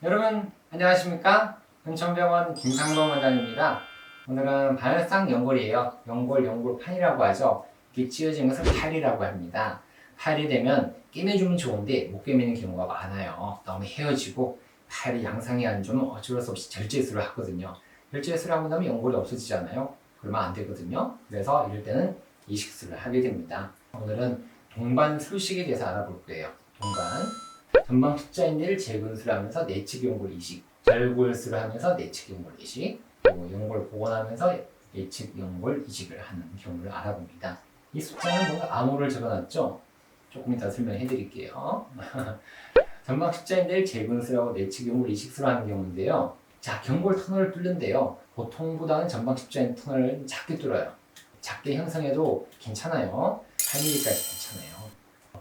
여러분 안녕하십니까? 은천병원 김상범 원장입니다. 오늘은 발상 연골이에요. 연골판이라고 하죠. 이렇게 찢어진 것을 팔이라고 합니다. 팔이 되면 끼매주면 좋은데 못 끼매는 경우가 많아요. 너무 헤어지고 팔이 양상이 안 좋으면 어쩔 수 없이 절제술을 하거든요. 절제술을 하고 나면 연골이 없어지잖아요. 그러면 안 되거든요. 그래서 이럴 때는 이식술을 하게 됩니다. 오늘은 동반술식에 대해서 알아볼 거예요. 동반 전방 십자인대를 재건술하면서 내측 연골 이식, 절골술을 하면서 내측 연골 이식, 그리고 연골 복원하면서 내측 연골 이식을 하는 경우를 알아봅니다. 이 숫자는 뭔가 암호를 적어놨죠? 조금 이따 설명해 드릴게요. 전방 십자인대를 재건술하고 내측 연골 이식술을 하는 경우인데요. 자, 경골 터널을 뚫는데요. 보통보다는 전방 십자인대 터널을 작게 뚫어요. 작게 형성해도 괜찮아요. 8mm까지 괜찮아요.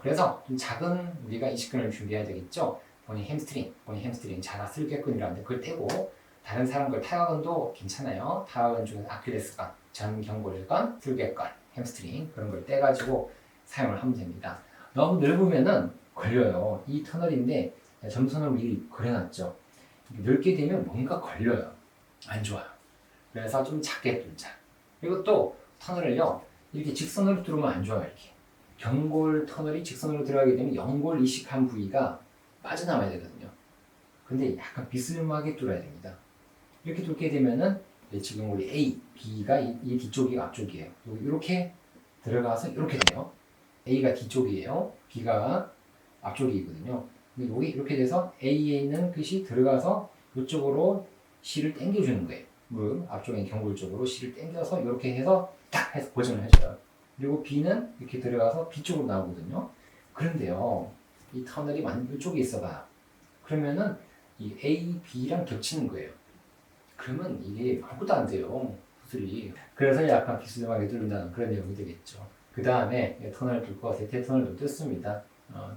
그래서 좀 작은 우리가 이식근을 준비해야 되겠죠. 본인 햄스트링 자가 슬개근이라는데 그걸 떼고 다른 사람 걸 타격근도 괜찮아요. 타격근 중에서 아킬레스건, 전경골근, 슬개근, 햄스트링 그런 걸 떼가지고 사용을 하면 됩니다. 너무 넓으면은 걸려요. 이 터널인데 점선으로 미리 그려놨죠. 넓게 되면 뭔가 걸려요. 안 좋아요. 그래서 좀 작게 뚫자. 그리고 또 터널을요 이렇게 직선으로 뚫으면 안 좋아요. 이렇게 경골 터널이 직선으로 들어가게 되면 연골 이식한 부위가 빠져나와야 되거든요. 근데 약간 비스듬하게 뚫어야 됩니다. 이렇게 뚫게 되면은 내측 연골이 A, B가 이 뒤쪽이 앞쪽이에요. 이렇게 들어가서 이렇게 돼요. A가 뒤쪽이에요. B가 앞쪽이거든요. 근데 여기 이렇게 돼서 A에 있는 끝이 들어가서 이쪽으로 C를 당겨주는 거예요. 무릎 앞쪽에 경골 쪽으로 C를 당겨서 이렇게 해서 딱 해서 고정을 해줘요. 그리고 B는 이렇게 들어가서 B 쪽으로 나오거든요. 그런데요, 이 터널이 완전 이쪽에 있어봐요. 그러면은 이 A, B랑 겹치는 거예요. 그러면 이게 아무것도 안 돼요. 수술이. 그래서 약간 비스듬하게 뚫는다는 그런 내용이 되겠죠. 그 다음에 터널을 뚫고 대퇴 터널도 뚫습니다.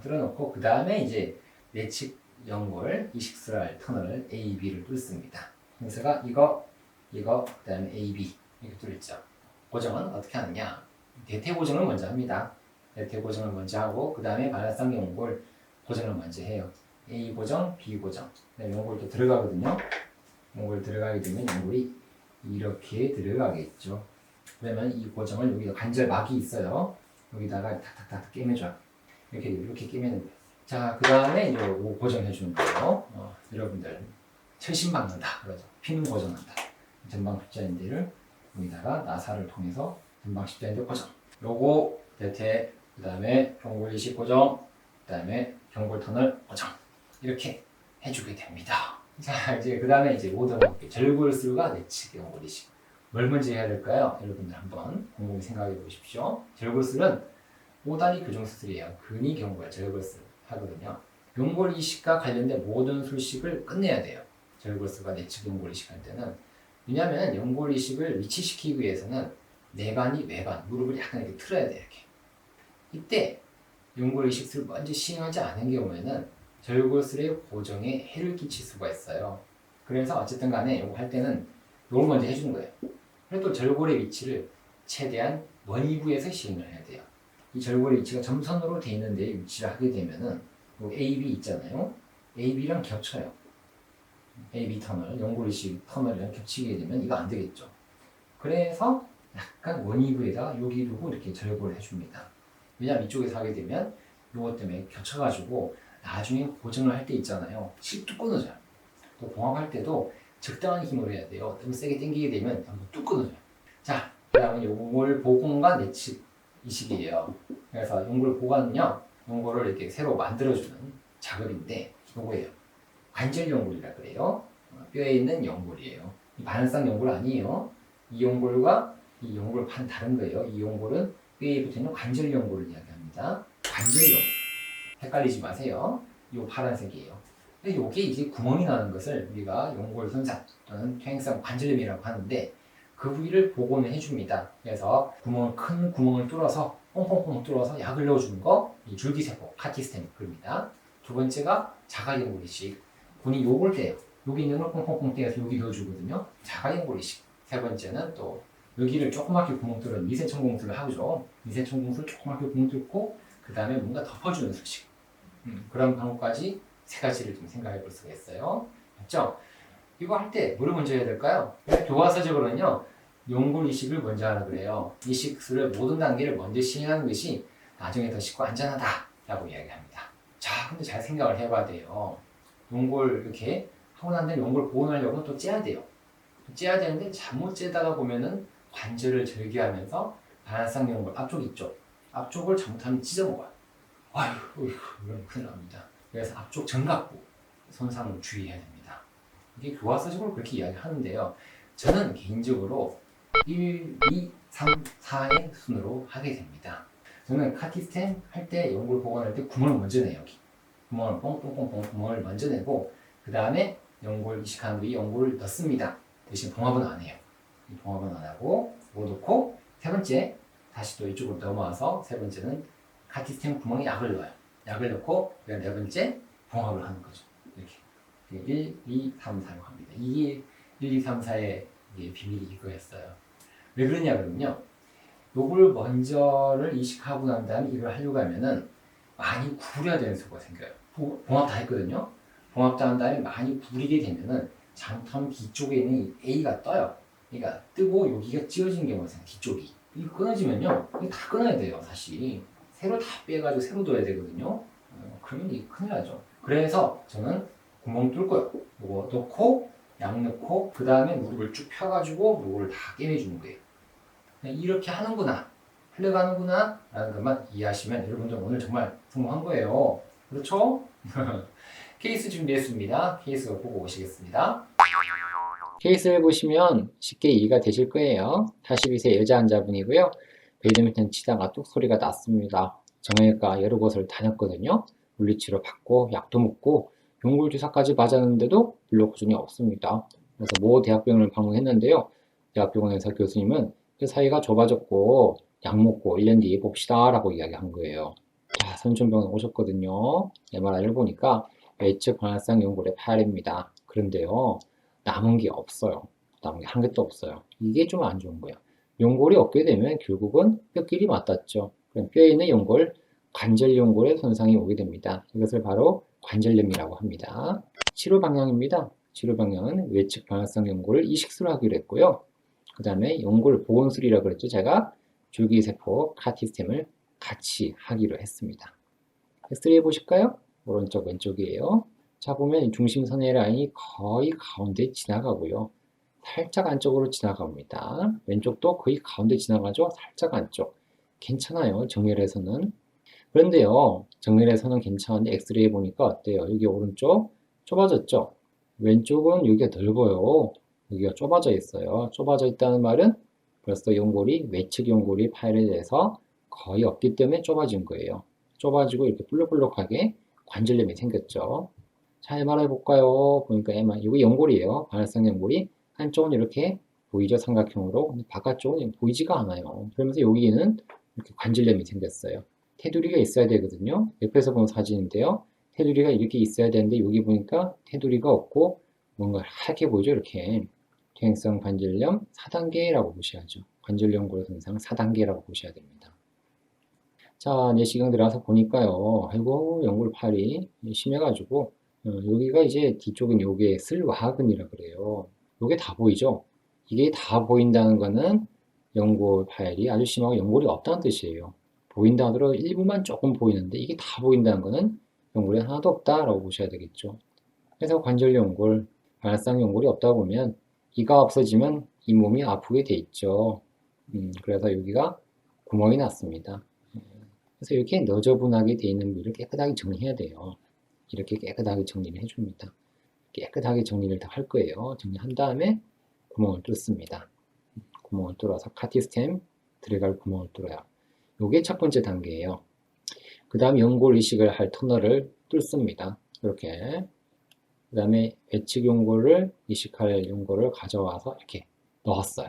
뚫어놓고 그 다음에 이제 내측 연골 이식술을 할 터널을 A, B를 뚫습니다. 그래서 이거, 그 다음에 A, B 이렇게 뚫었죠. 고정은 어떻게 하느냐? 대퇴 고정을 먼저 합니다. 대퇴 고정을 먼저 하고 그 다음에 발라상 연골 고정을 먼저 해요. A 고정, B 고정. 연골도 들어가거든요. 연골 들어가게 되면 연골이 이렇게 들어가겠죠. 그러면 이 고정을 여기다 관절막이 있어요. 여기다가 탁탁탁 끼매줘요. 이렇게 끼매는 거예요. 자, 그 다음에 이제 고정해 주는 거예요. 여러분들 철심 박는다 그러죠. 피는 고정한다. 전방 십자인대를 여기다가 나사를 통해서 전방 십자인대 고정. 요거 대퇴, 그 다음에 경골 이식 고정, 그 다음에 경골 터널 고정. 이렇게 해주게 됩니다. 자, 이제 그 다음에 이제 5등 절골술과 내측 경골 이식. 뭘 먼저 해야 될까요? 여러분들 한번 곰곰이 생각해 보십시오. 절골술은 오다리 교정 수술이에요. 근위 경골 절골술 하거든요. 연골 이식과 관련된 모든 술식을 끝내야 돼요. 절골술과 내측 연골 이식할 때는. 왜냐하면 연골 이식을 위치시키기 위해서는 내반이 외반, 무릎을 약간 이렇게 틀어야 돼요. 이렇게. 이때 연골 이식술을 먼저 시행하지 않은 경우에는 절골술의 고정에 해를 끼칠 수가 있어요. 그래서 어쨌든 간에 이거 할 때는 이걸 먼저 해주는 거예요. 그래도 절골의 위치를 최대한 원위부에서 시행을 해야 돼요. 이 절골의 위치가 점선으로 돼 있는데 위치를 하게 되면은 AB 있잖아요. AB랑 겹쳐요. AB 터널, 연골 이식 터널이랑 겹치게 되면 이거 안 되겠죠. 그래서 약간 원위부에다 여기 두고 이렇게 절골을 해줍니다. 왜냐면 이쪽에서 하게 되면 이것 때문에 겹쳐가지고 나중에 고정을 할 때 있잖아요. 뚝 끊어져요. 또 봉합할 때도 적당한 힘으로 해야 돼요. 너무 세게 당기게 되면 뚝 끊어져요. 자, 그 다음에 연골 복원과 내측 이식이에요. 그래서 연골 복원은요, 연골을 이렇게 새로 만들어주는 작업인데 요거예요. 관절 연골이라 그래요. 뼈에 있는 연골이에요. 이 반응성 연골 아니에요. 이 연골과 이 연골판 다른 거예요. 이 연골은 뼈에 붙어있는 관절 연골을 이야기합니다. 관절 연골. 헷갈리지 마세요. 이 파란색이에요. 근데 이게 이제 구멍이 나는 것을 우리가 연골 손상 또는 퇴행성 관절염이라고 하는데 그 부위를 복원을 해줍니다. 그래서 큰 구멍을 뚫어서 뽕뽕뽕 뚫어서 약을 넣어주는 거, 이 줄기세포, 카티스템 그럽니다. 두 번째가 자가연골 이식. 본인이 요걸 떼요. 여기 있는 걸 뽕뽕뽕 떼서 여기 넣어주거든요. 자가연골 이식. 세 번째는 또 여기를 조그맣게 구멍 뚫은 미세청 공술을 하죠. 미세청 공술 조그맣게 구멍 뚫고 그 다음에 뭔가 덮어주는 수식. 그런 방법까지 세 가지를 좀 생각해 볼 수가 있어요. 맞죠? 이거 할 때 뭐를 먼저 해야 될까요? 교과서적으로는요. 용골 이식을 먼저 하라 그래요. 이식술의 모든 단계를 먼저 시행하는 것이 나중에 더 쉽고 안전하다라고 이야기합니다. 자, 근데 잘 생각을 해봐야 돼요. 용골 이렇게 하고 난 다음에 용골 보온하려면 또 째야 돼요. 째야 되는데 잘못 째다가 보면은 관절을 절개하면서 반환성 용골 앞쪽 있죠. 앞쪽을 잘못하면 찢어먹어요. 아휴, 이건 큰일 납니다. 그래서 앞쪽 견갑부 손상을 주의해야 됩니다. 이게 교과서적으로 그렇게 이야기하는데요. 저는 개인적으로 1, 2, 3, 4의 순으로 하게 됩니다. 저는 카티스템 할 때 연골 보관할 때 구멍을 먼저 내요. 여기 구멍을 뽕뽕뽕뽕 구멍을 먼저 내고 그 다음에 연골 이식한 뒤에 연골을 넣습니다. 대신 봉합은 안 해요. 봉합은 안 하고 이거 넣고 세 번째 다시 또 이쪽으로 넘어와서 세 번째는 카티스템 구멍에 약을 넣어요. 약을 넣고 네 번째 봉합을 하는 거죠. 이렇게 1, 2, 3, 4로 합니다. 이게 1, 2, 3, 4의 비밀이 이거였어요. 왜 그러냐 그러면요. 요걸 먼저를 이식하고 난 다음에 이걸 하려고 하면은 많이 구부려야 되는 수가 생겨요. 봉합 다 했거든요. 봉합 다 한 다음에 많이 구부리게 되면은 장텀 뒤쪽에 있는 이 A가 떠요. 그러니까 뜨고 여기가 찌어진 경우가 있어요. 뒤쪽이. 이 끊어지면요. 이거 다 끊어야 돼요. 사실. 새로 다 빼가지고 새로 둬야 되거든요. 그러면 이게 큰일 나죠. 그래서 저는 구멍 뚫고요. 요거 넣고 약 넣고 그 다음에 무릎을 쭉 펴가지고 요거를 다 깨매주는 거예요. 이렇게 하는구나, 흘러가는구나 라는 것만 이해하시면 여러분들 오늘 정말 성공한 거예요. 그렇죠? 케이스 준비했습니다. 케이스 보고 오시겠습니다. 케이스를 보시면 쉽게 이해가 되실 거예요. 42세 여자 환자분이고요. 배드민턴 치다가 뚝 소리가 났습니다. 정형외과 여러 곳을 다녔거든요. 물리치료 받고 약도 먹고 연골 주사까지 맞았는데도 별로 고전이 없습니다. 그래서 모 대학병원을 방문했는데요. 대학병원에서 교수님은 그 사이가 좁아졌고 약 먹고 1년 뒤에 봅시다 라고 이야기한 거예요. 자, 선천병원 오셨거든요. MRI를 보니까 외측 관할성 연골의 파열입니다. 그런데요, 남은 게 없어요. 남은 게 한 개도 없어요. 이게 좀 안 좋은 거예요. 연골이 없게 되면 결국은 뼈끼리 맞닿죠. 그럼 뼈에 있는 연골, 관절 연골에 손상이 오게 됩니다. 이것을 바로 관절염이라고 합니다. 치료 방향입니다. 치료 방향은 외측 방향성 연골을 이식술로 하기로 했고요. 그 다음에 연골 보온술이라고 그랬죠. 제가 줄기세포 카티스템을 같이 하기로 했습니다. 엑스레이 보실까요? 오른쪽 왼쪽이에요. 자, 보면 중심선의 라인이 거의 가운데 지나가고요. 살짝 안쪽으로 지나갑니다. 왼쪽도 거의 가운데 지나가죠. 살짝 안쪽. 괜찮아요. 정렬에서는. 그런데요, 정렬에서는 괜찮은데 엑스레이 보니까 어때요? 여기 오른쪽 좁아졌죠? 왼쪽은 여기가 넓어요. 여기가 좁아져 있어요. 좁아져 있다는 말은 벌써 연골이 외측 연골이 파열돼서 거의 없기 때문에 좁아진 거예요. 좁아지고 이렇게 볼록볼록하게 관절염이 생겼죠. 자, MRI 볼까요? 보니까 MRI, 이거 연골이에요. 반활성 연골이 한쪽은 이렇게 보이죠? 삼각형으로. 근데 바깥쪽은 보이지가 않아요. 그러면서 여기는 이렇게 관절염이 생겼어요. 테두리가 있어야 되거든요. 옆에서 본 사진인데요. 테두리가 이렇게 있어야 되는데 여기 보니까 테두리가 없고 뭔가 하얗게 보이죠? 이렇게. 퇴행성 관절염 4단계라고 보셔야죠. 관절염 골 증상 4단계라고 보셔야 됩니다. 자, 내시경 들어가서 보니까요. 아이고, 연골 파열이 심해가지고 여기가 이제 뒤쪽은 요게 슬와근이라 그래요. 요게 다 보이죠? 이게 다 보인다는 거는 연골 파열이 아주 심하고 연골이 없다는 뜻이에요. 보인다 하더라도 일부만 조금 보이는데 이게 다 보인다는 거는 연골이 하나도 없다라고 보셔야 되겠죠. 그래서 관절 연골, 반활성 연골이 없다 보면 이가 없어지면 이 몸이 아프게 돼 있죠. 그래서 여기가 구멍이 났습니다. 그래서 이렇게 너저분하게 돼 있는 물을 깨끗하게 정리해야 돼요. 이렇게 깨끗하게 정리를 해줍니다. 깨끗하게 정리를 다 할 거예요. 정리한 다음에 구멍을 뚫습니다. 구멍을 뚫어서 카티스템 들어갈 구멍을 뚫어요. 이게 첫 번째 단계예요. 그 다음 연골 이식을 할 터널을 뚫습니다. 이렇게. 그 다음에 외측 연골을 이식할 연골을 가져와서 이렇게 넣었어요.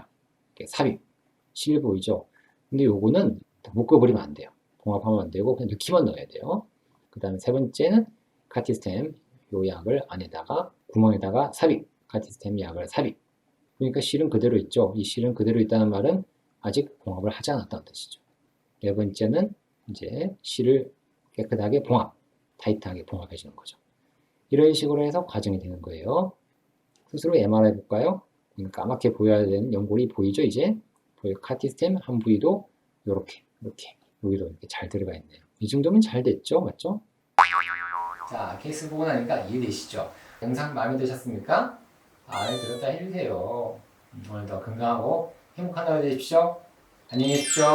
이렇게 삽입. 실 보이죠? 근데 요거는 묶어버리면 안 돼요. 봉합하면 안 되고 그냥 넣기만 넣어야 돼요. 그 다음에 세 번째는 카티스템 요 약을 안에다가 구멍에다가 삽입. 카티스템 약을 삽입. 그러니까 실은 그대로 있죠. 이 실은 그대로 있다는 말은 아직 봉합을 하지 않았다는 뜻이죠. 네 번째는 이제 실을 깨끗하게 봉합, 타이트하게 봉합해 주는 거죠. 이런 식으로 해서 과정이 되는 거예요. 스스로 MRI 볼까요? 까맣게 보여야 되는 연골이 보이죠, 이제? 카티스템 한 부위도 이렇게 여기로 이렇게 잘 들어가 있네요. 이 정도면 잘 됐죠, 맞죠? 자, 케이스 보고 나니까 이해되시죠? 영상 마음에 드셨습니까? 마음에 들었다 해주세요. 오늘도 건강하고 행복한 하루 되십시오. 안녕히 계십시오.